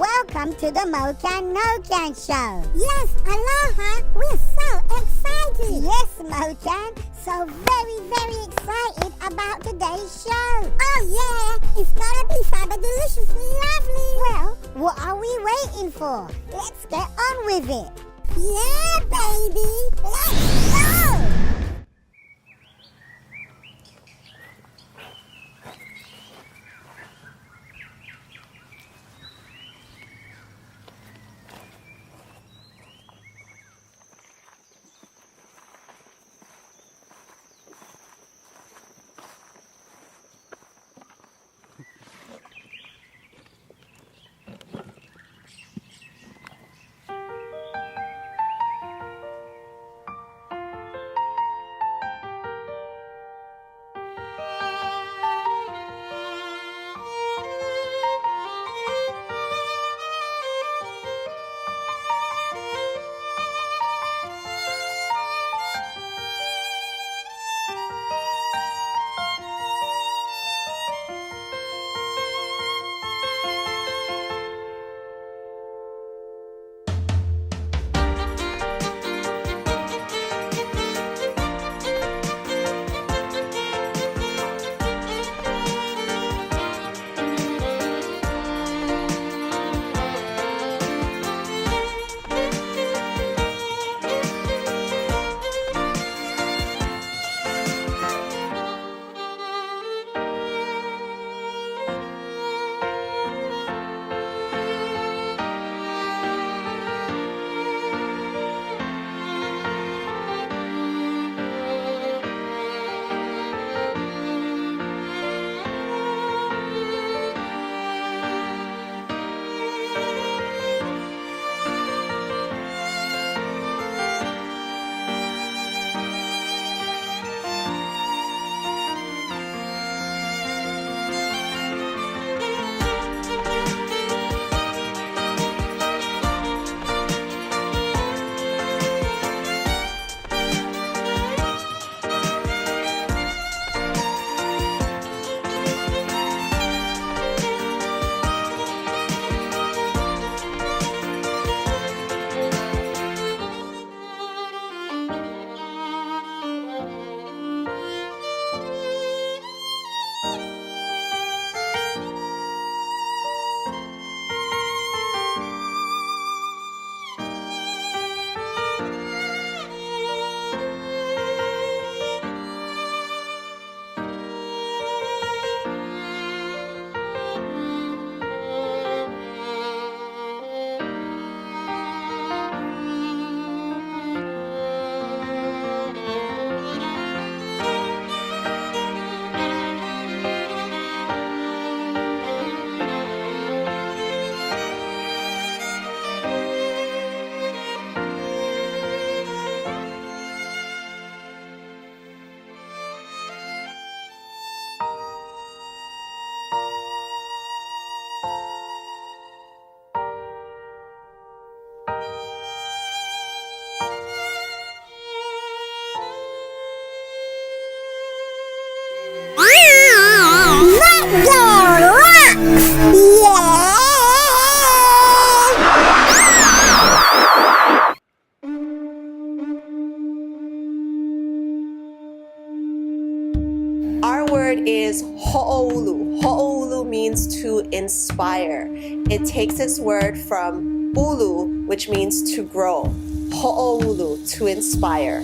Welcome to the Mokan Nokan show. Yes, aloha. We're so excited. Yes, Mokan. So very excited about today's show. Oh yeah, it's gonna be fabulously lovely. Well, what are we waiting for? Let's get on with it. Yeah, baby. Let's go. Our word is ho'olu. Ho'olu means to inspire. It takes its word from ulu, which means to grow. Ho'olu, to inspire.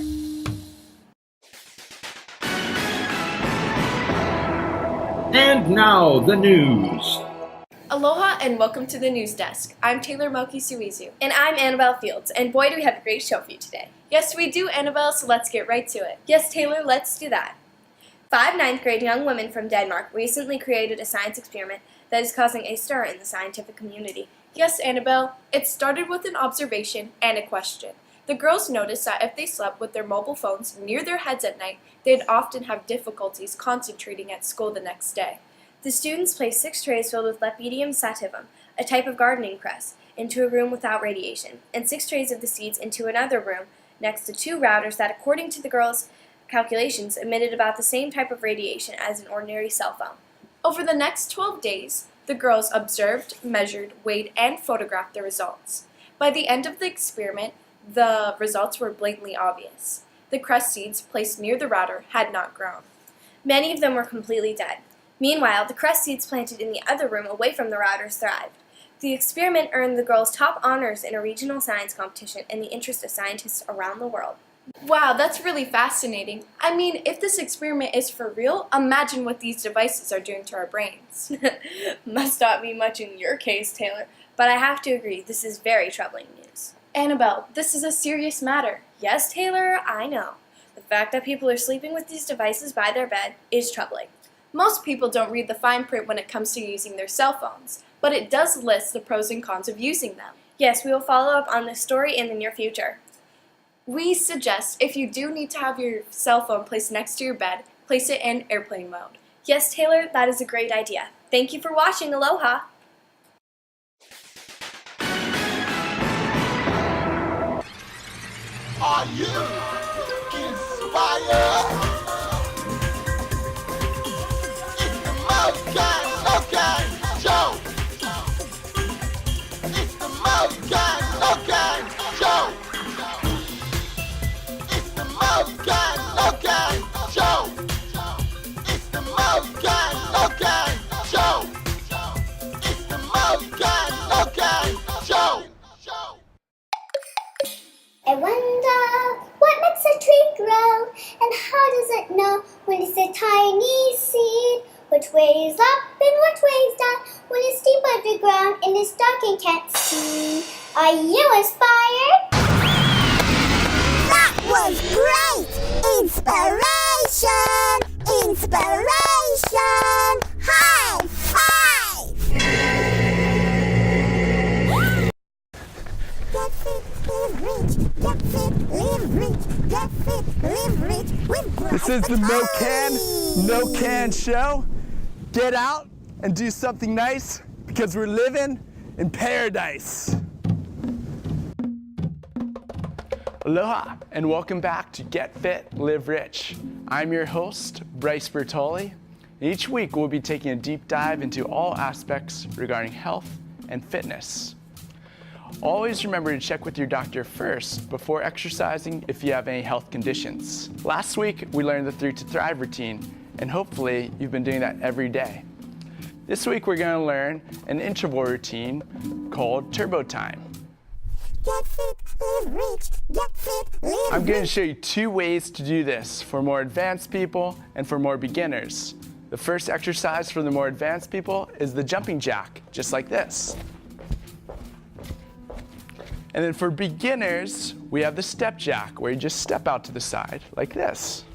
And now, the news. Aloha and welcome to the news desk. I'm Taylor Melky Suizu. And I'm Annabelle Fields, and boy do we have a great show for you today. Yes, we do, Annabelle, so let's get right to it. Yes, Taylor, let's do that. 5 ninth grade young women from Denmark recently created a science experiment that is causing a stir in the scientific community. Yes, Annabelle, it started with an observation and a question. The girls noticed that if they slept with their mobile phones near their heads at night, they'd often have difficulties concentrating at school the next day. The students placed 6 trays filled with Lepidum sativum, a type of gardening cress, into a room without radiation, and 6 trays of the seeds into another room next to 2 routers that, according to the girls' calculations, emitted about the same type of radiation as an ordinary cell phone. Over the next 12 days, The girls observed, measured, weighed, and photographed the results. By the end of the experiment, the results were blatantly obvious. The cress seeds placed near the router had not grown. Many of them were completely dead. Meanwhile, the cress seeds planted in the other room away from the routers thrived. The experiment earned the girls top honors in a regional science competition in the interest of scientists around the world. Wow, that's really fascinating. I mean, if this experiment is for real, imagine what these devices are doing to our brains. Must not be much in your case, Taylor, but I have to agree, this is very troubling news. Annabelle, this is a serious matter. Yes, Taylor, I know. The fact that people are sleeping with these devices by their bed is troubling. Most people don't read the fine print when it comes to using their cell phones, but it does list the pros and cons of using them. Yes, we will follow up on this story in the near future. We suggest if you do need to have your cell phone placed next to your bed, place it in airplane mode. Yes, Taylor, that is a great idea. Thank you for watching. Aloha! Are you inspired? It's the Mokan Show. It's the Mokan Show. It's the Mokan Show. It's the Mokan Show. It's the Mokan Show. I wonder what makes a tree grow, and how does it know when it's a tiny seed? Which way is up and which way is down when it's deep underground and it's dark and can't see? Are you inspired? That was great! Inspiration! Inspiration! High five! Get fit, live rich. Get fit, live rich. Get fit, live rich with Bryce This is the Bertoli. Nokan Show. Get out and do something nice because we're living in paradise. Aloha and welcome back to Get Fit, Live Rich. I'm your host, Bryce Bertoli. Each week we'll be taking a deep dive into all aspects regarding health and fitness. Always remember to check with your doctor first before exercising if you have any health conditions. Last week, we learned the 3 to Thrive routine, and hopefully you've been doing that every day. This week, we're going to learn an interval routine called Turbo Time. Get fit, live rich. Get fit, live I'm going to rich. show you 2 ways to do this for more advanced people and for more beginners. The first exercise for the more advanced people is the jumping jack, just like this. And then for beginners, we have the step jack, where you just step out to the side, like this.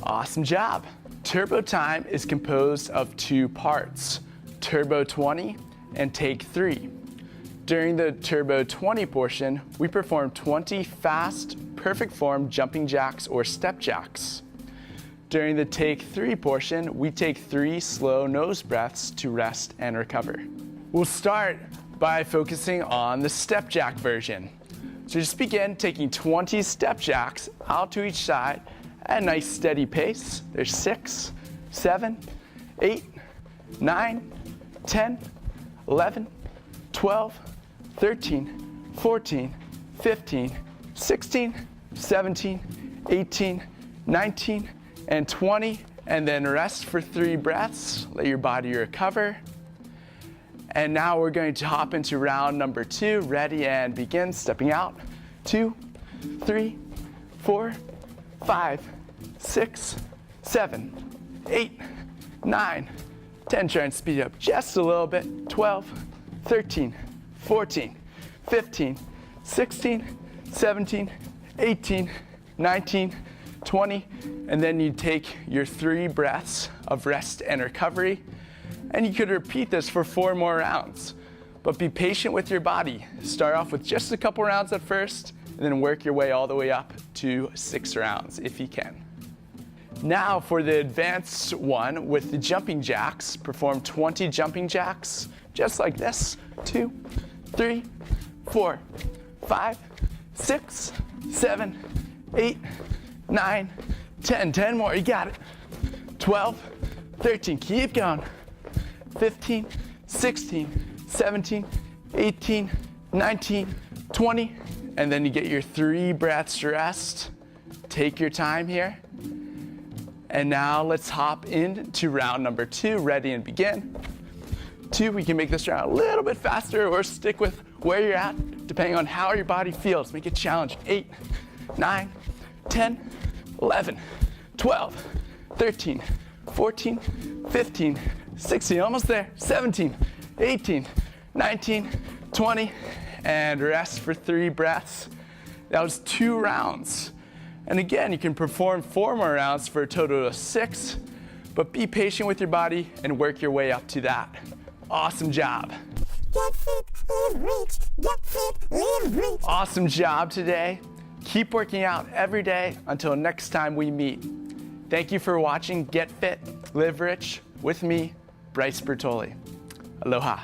Awesome job. Turbo Time is composed of 2 parts, Turbo 20 and Take 3. During the Turbo 20 portion, we perform 20 fast, perfect form jumping jacks or step jacks. During the Take 3 portion, we take 3 slow nose breaths to rest and recover. We'll start by focusing on the step jack version. So just begin taking 20 step jacks out to each side at a nice steady pace. There's 6, 7, 8, 9, 10, 11, 12, 13, 14, 15, 16, 17, 18, 19, and 20. And then rest for 3 breaths. Let your body recover. And now we're going to hop into round number 2. Ready and begin. Stepping out. 2, 3, 4, 5, 6, 7, 8, 9, 10. Try and speed up just a little bit. 12, 13, 14, 15, 16, 17, 18, 19, 20. And then you take your 3 breaths of rest and recovery. And you could repeat this for 4 more rounds. But be patient with your body. Start off with just a couple rounds at first, and then work your way all the way up to 6 rounds if you can. Now for the advanced one with the jumping jacks, perform 20 jumping jacks, just like this. 2, 3, 4, 5, 6, 7, 8, 9, 10. 10 more, you got it. 12, 13, keep going. 15, 16, 17, 18, 19, 20, and then you get your 3 breaths rest. Take your time here. And now let's hop into round number 2. Ready and begin. 2, we can make this round a little bit faster or stick with where you're at, depending on how your body feels. Make it challenge. 8, 9, 10, 11, 12, 13, 14, 15, 16, almost there, 17, 18, 19, 20, and rest for 3 breaths. That was 2 rounds. And again, you can perform 4 more rounds for a total of 6, but be patient with your body and work your way up to that. Awesome job. Get fit, live rich. Get fit, live rich. Awesome job today. Keep working out every day until next time we meet. Thank you for watching Get Fit, Live Rich with me, Bryce Bertoli. Aloha.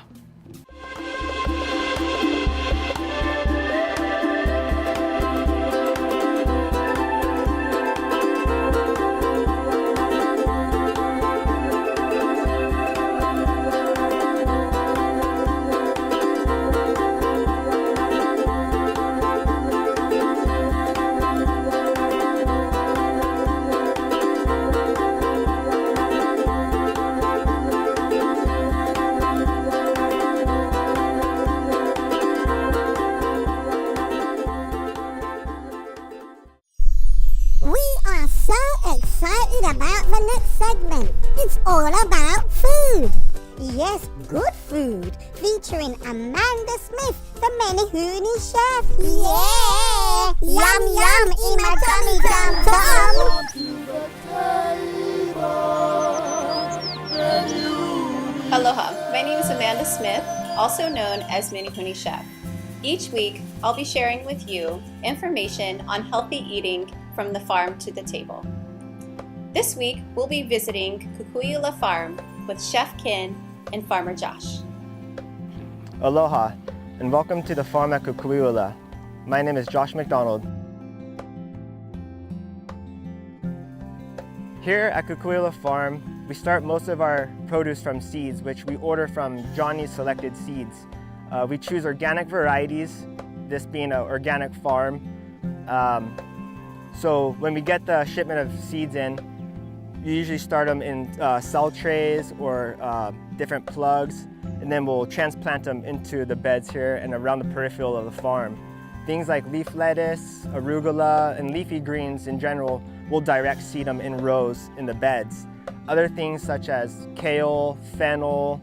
Excited about the next segment. It's all about food. Yes, good food. Featuring Amanda Smith, the Menehune Chef. Yeah! Yum yum in my tummy dum dum. Aloha, my name is Amanda Smith, also known as Menehune Chef. Each week, I'll be sharing with you information on healthy eating from the farm to the table. This week, we'll be visiting Kukui'ula Farm with Chef Kin and Farmer Josh. Aloha, and welcome to the farm at Kukui'ula. My name is Josh McDonald. Here at Kukui'ula Farm, we start most of our produce from seeds, which we order from Johnny's Selected Seeds. We choose organic varieties, this being an organic farm. So when we get the shipment of seeds in, we usually start them in cell trays or different plugs, and then we'll transplant them into the beds here and around the peripheral of the farm. Things like leaf lettuce, arugula, and leafy greens in general, we'll direct seed them in rows in the beds. Other things such as kale, fennel,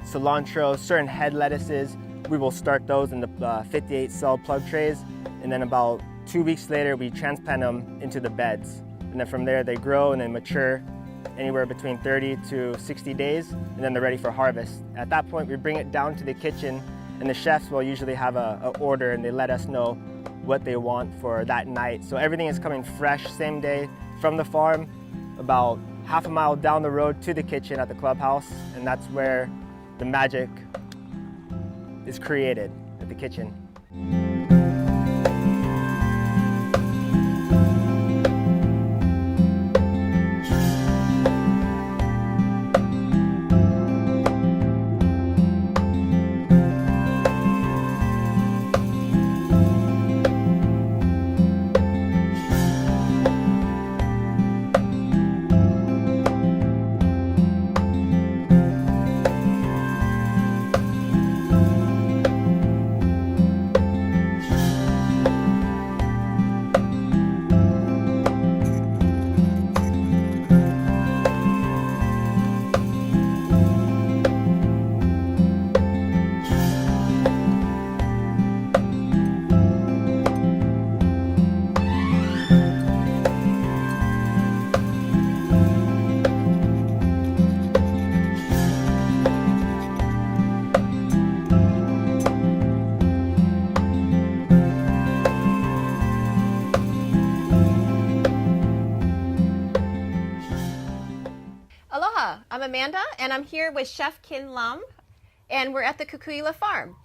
cilantro, certain head lettuces, we will start those in the 58 cell plug trays, and then about 2 weeks later we transplant them into the beds. And then from there they grow and then mature anywhere between 30 to 60 days, and then they're ready for harvest. At that point we bring it down to the kitchen, and the chefs will usually have a order, and they let us know what they want for that night. So everything is coming fresh, same day from the farm, about half a mile down the road to the kitchen at the clubhouse, and that's where the magic is created, at the kitchen. I'm Amanda, and I'm here with Chef Kin Lum, and we're at the Kukui'ula Farm.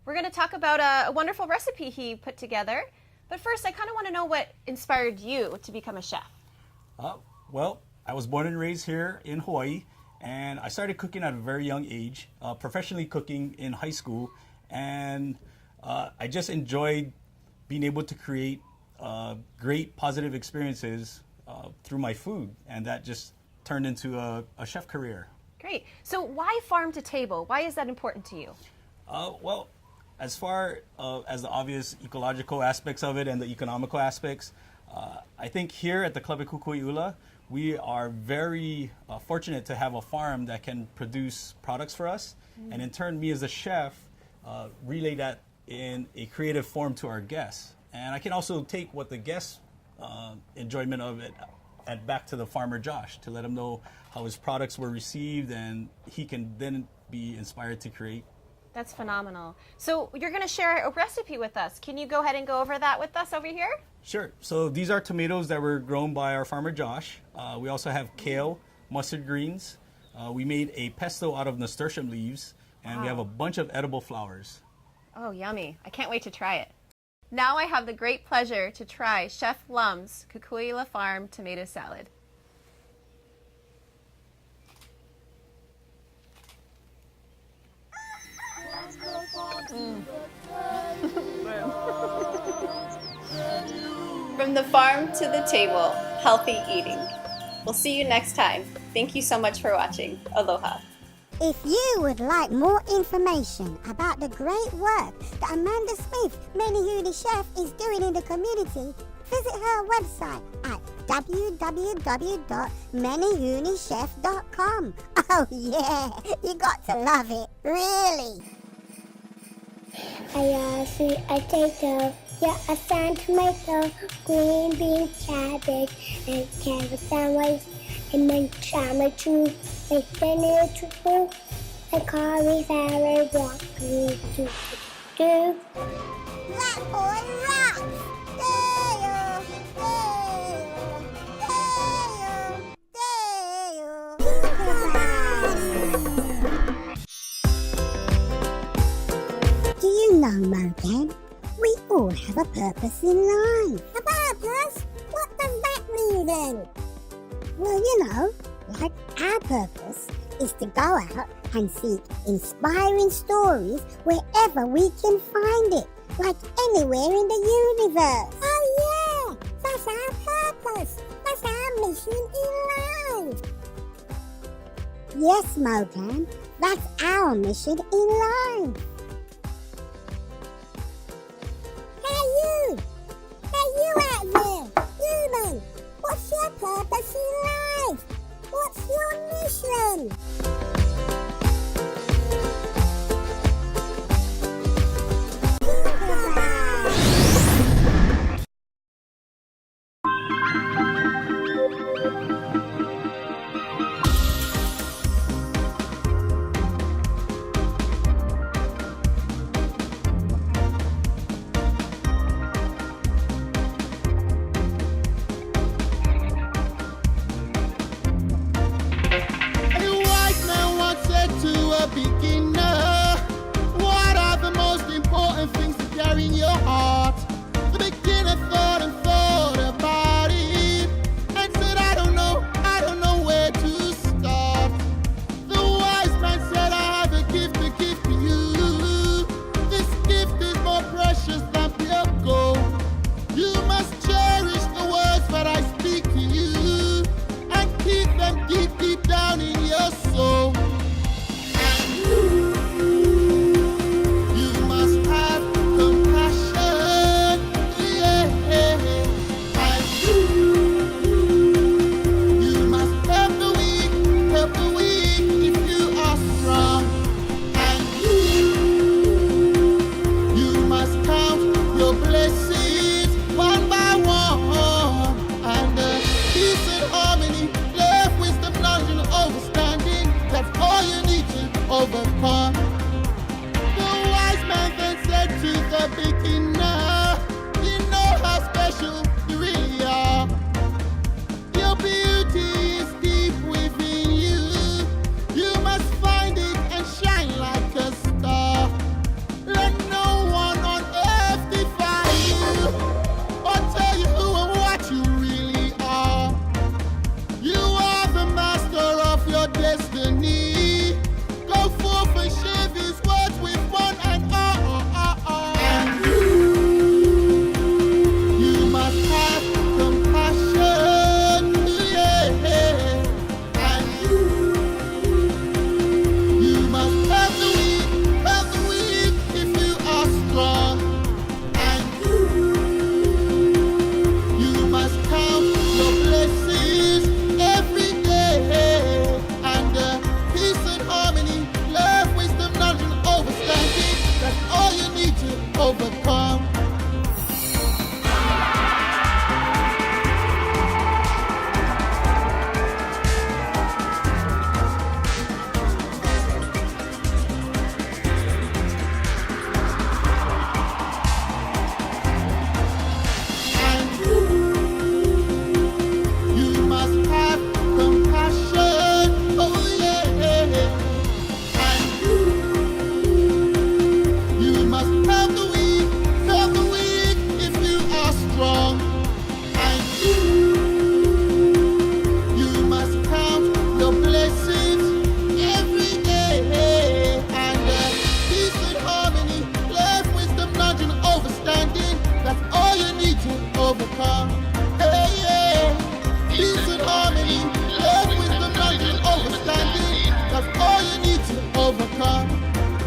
We're going to talk about a wonderful recipe he put together, but first I kind of want to know what inspired you to become a chef. I was born and raised here in Hawaii, and I started cooking at a very young age, professionally cooking in high school, and I just enjoyed being able to create great positive experiences through my food, and that just turned into a chef career. Great. So why farm to table? Why is that important to you? Well, as far as the obvious ecological aspects of it and the economical aspects, I think here at the Club at Kukui'ula, we are very fortunate to have a farm that can produce products for us, and in turn, me as a chef, relay that in a creative form to our guests. And I can also take what the guests' enjoyment of it and back to the farmer Josh to let him know how his products were received, and he can then be inspired to create. That's phenomenal. So you're going to share a recipe with us. Can you go ahead and go over that with us over here? Sure. So these are tomatoes that were grown by our farmer Josh. We also have kale, mustard greens. We made a pesto out of nasturtium leaves, and we have a bunch of edible flowers. Oh, yummy. I can't wait to try it. Now I have the great pleasure to try Chef Lum's Kukui'ula Farm tomato salad. From the farm to the table, healthy eating. We'll see you next time. Thank you so much for watching. Aloha. If you would like more information about the great work that Amanda Smith, Menehune Chef, is doing in the community, visit her website at www.menehunechef.com. Oh yeah, you got to love it, really. I sweet potato, yeah, a sun tomato, green bean, cabbage, and carrot sandwich, and then tomato, and spinach, and cauliflower, broccoli, do. That boy rocks! Dayo, Do you know, Mokan? We all have a purpose in life. A purpose? What does that mean then? Well, you know, like our purpose is to go out and seek inspiring stories wherever we can find it, like anywhere in the universe. Oh yeah, that's our purpose. That's our mission in life. Yes, Mokan, that's our mission in life. Hey you out there, human, what's your purpose in life? What's your mission? You are overcome. Hey, yeah. Peace and harmony, love, wisdom, knowledge, and understanding. That's all you need to overcome.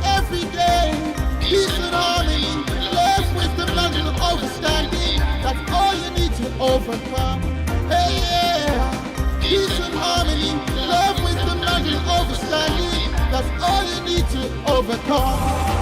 Every day, peace and harmony, love, wisdom, knowledge, and understanding. That's all you need to overcome. Hey, yeah. Peace and harmony, love, wisdom, knowledge, and understanding. That's all you need to overcome.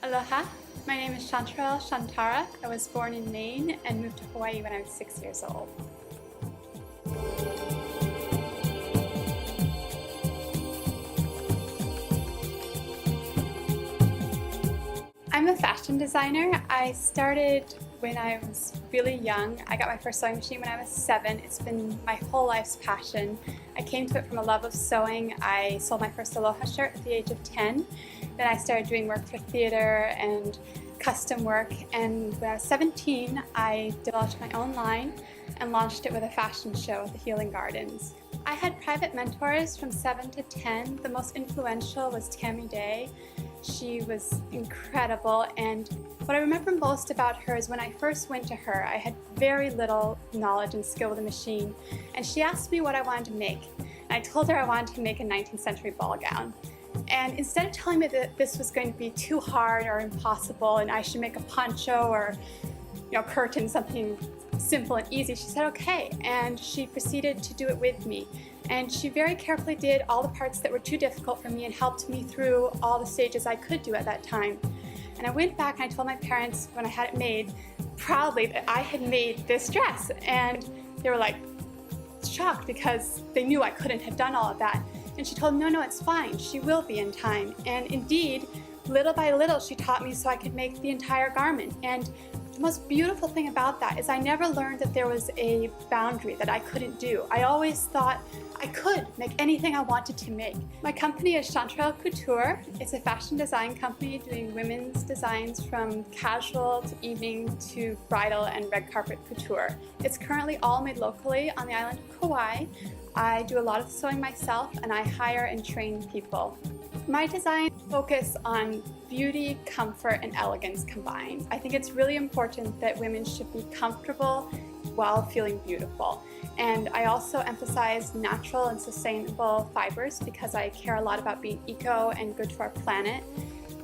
Aloha, my name is Chanterelle Chantara. I was born in Maine and moved to Hawaii when I was 6 years old. I'm a fashion designer. I started when I was really young. I got my first sewing machine when I was 7. It's been my whole life's passion. I came to it from a love of sewing. I sold my first Aloha shirt at the age of 10. Then I started doing work for theater and custom work, and when I was 17, I developed my own line and launched it with a fashion show at the Healing Gardens. I had private mentors from 7 to 10. The most influential was Tammy Day. She was incredible, and what I remember most about her is when I first went to her, I had very little knowledge and skill with a machine, and she asked me what I wanted to make. And I told her I wanted to make a 19th century ball gown. And instead of telling me that this was going to be too hard or impossible and I should make a poncho or, curtain, something simple and easy, she said okay, and she proceeded to do it with me. And she very carefully did all the parts that were too difficult for me and helped me through all the stages I could do at that time. And I went back and I told my parents when I had it made, proudly, that I had made this dress. And they were like shocked because they knew I couldn't have done all of that. And she told me, no, it's fine. She will be in time. And indeed, little by little, she taught me so I could make the entire garment. And the most beautiful thing about that is I never learned that there was a boundary that I couldn't do. I always thought I could make anything I wanted to make. My company is Chanterelle Couture. It's a fashion design company doing women's designs from casual to evening to bridal and red carpet couture. It's currently all made locally on the island of Kauai. I do a lot of sewing myself and I hire and train people. My designs focus on beauty, comfort, and elegance combined. I think it's really important that women should be comfortable while feeling beautiful. And I also emphasize natural and sustainable fibers because I care a lot about being eco and good to our planet.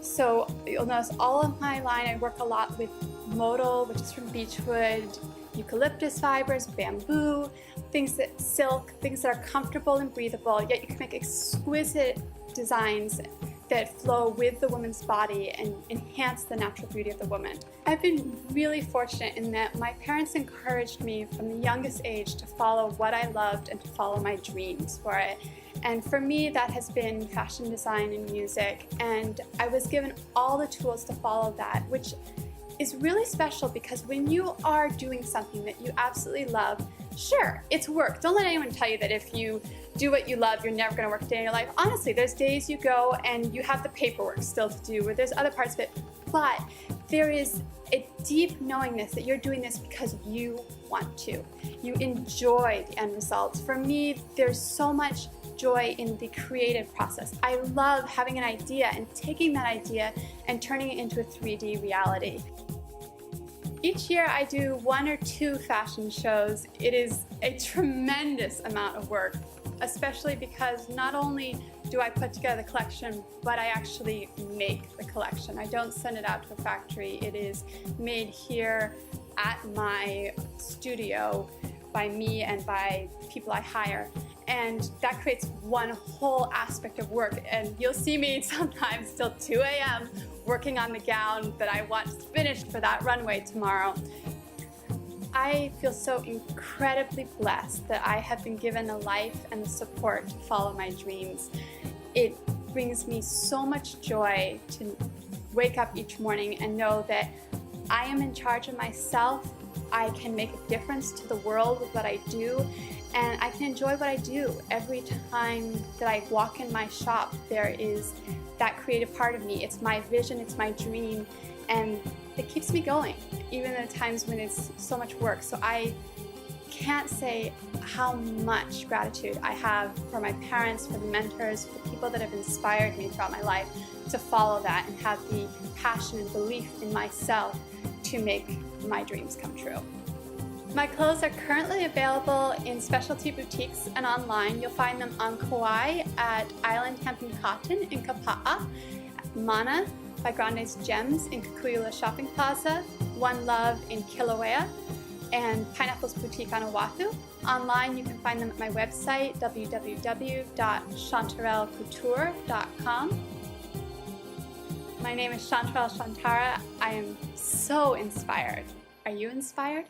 So you'll notice all of my line, I work a lot with modal, which is from beechwood, eucalyptus fibers, bamboo, silk, things that are comfortable and breathable, yet you can make exquisite designs that flow with the woman's body and enhance the natural beauty of the woman. I've been really fortunate in that my parents encouraged me from the youngest age to follow what I loved and to follow my dreams for it. And for me, that has been fashion design and music, and I was given all the tools to follow that, which is really special because when you are doing something that you absolutely love, sure, it's work. Don't let anyone tell you that if you do what you love, you're never going to work a day in your life. Honestly, there's days you go and you have the paperwork still to do, or there's other parts of it, but there is a deep knowingness that you're doing this because you want to. You enjoy the end results. For me, there's so much joy in the creative process. I love having an idea and taking that idea and turning it into a 3D reality. Each year I do 1 or 2 fashion shows. It is a tremendous amount of work, especially because not only do I put together the collection, but I actually make the collection. I don't send it out to a factory. It is made here at my studio by me and by people I hire. And that creates one whole aspect of work. And you'll see me sometimes till 2 a.m. working on the gown that I want finished for that runway tomorrow. I feel so incredibly blessed that I have been given the life and the support to follow my dreams. It brings me so much joy to wake up each morning and know that I am in charge of myself. I can make a difference to the world with what I do, and I can enjoy what I do. Every time that I walk in my shop, there is that creative part of me. It's my vision, it's my dream, and it keeps me going, even at times when it's so much work. So I can't say how much gratitude I have for my parents, for the mentors, for the people that have inspired me throughout my life to follow that and have the passion and belief in myself to make my dreams come true. My clothes are currently available in specialty boutiques and online. You'll find them on Kauai at Island Hemp and Cotton in Kapa'a, Mana by Grande's Gems in Kikui'ula Shopping Plaza, One Love in Kilauea, and Pineapple's Boutique on Oahu. Online, you can find them at my website, www.chanterellecouture.com. My name is Chanterelle Chantara. I am so inspired. Are you inspired?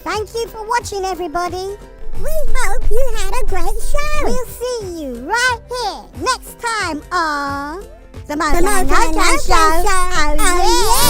Thank you for watching, everybody. We hope you had a great show. We'll see you right here next time on the Mokan Show. Oh yeah!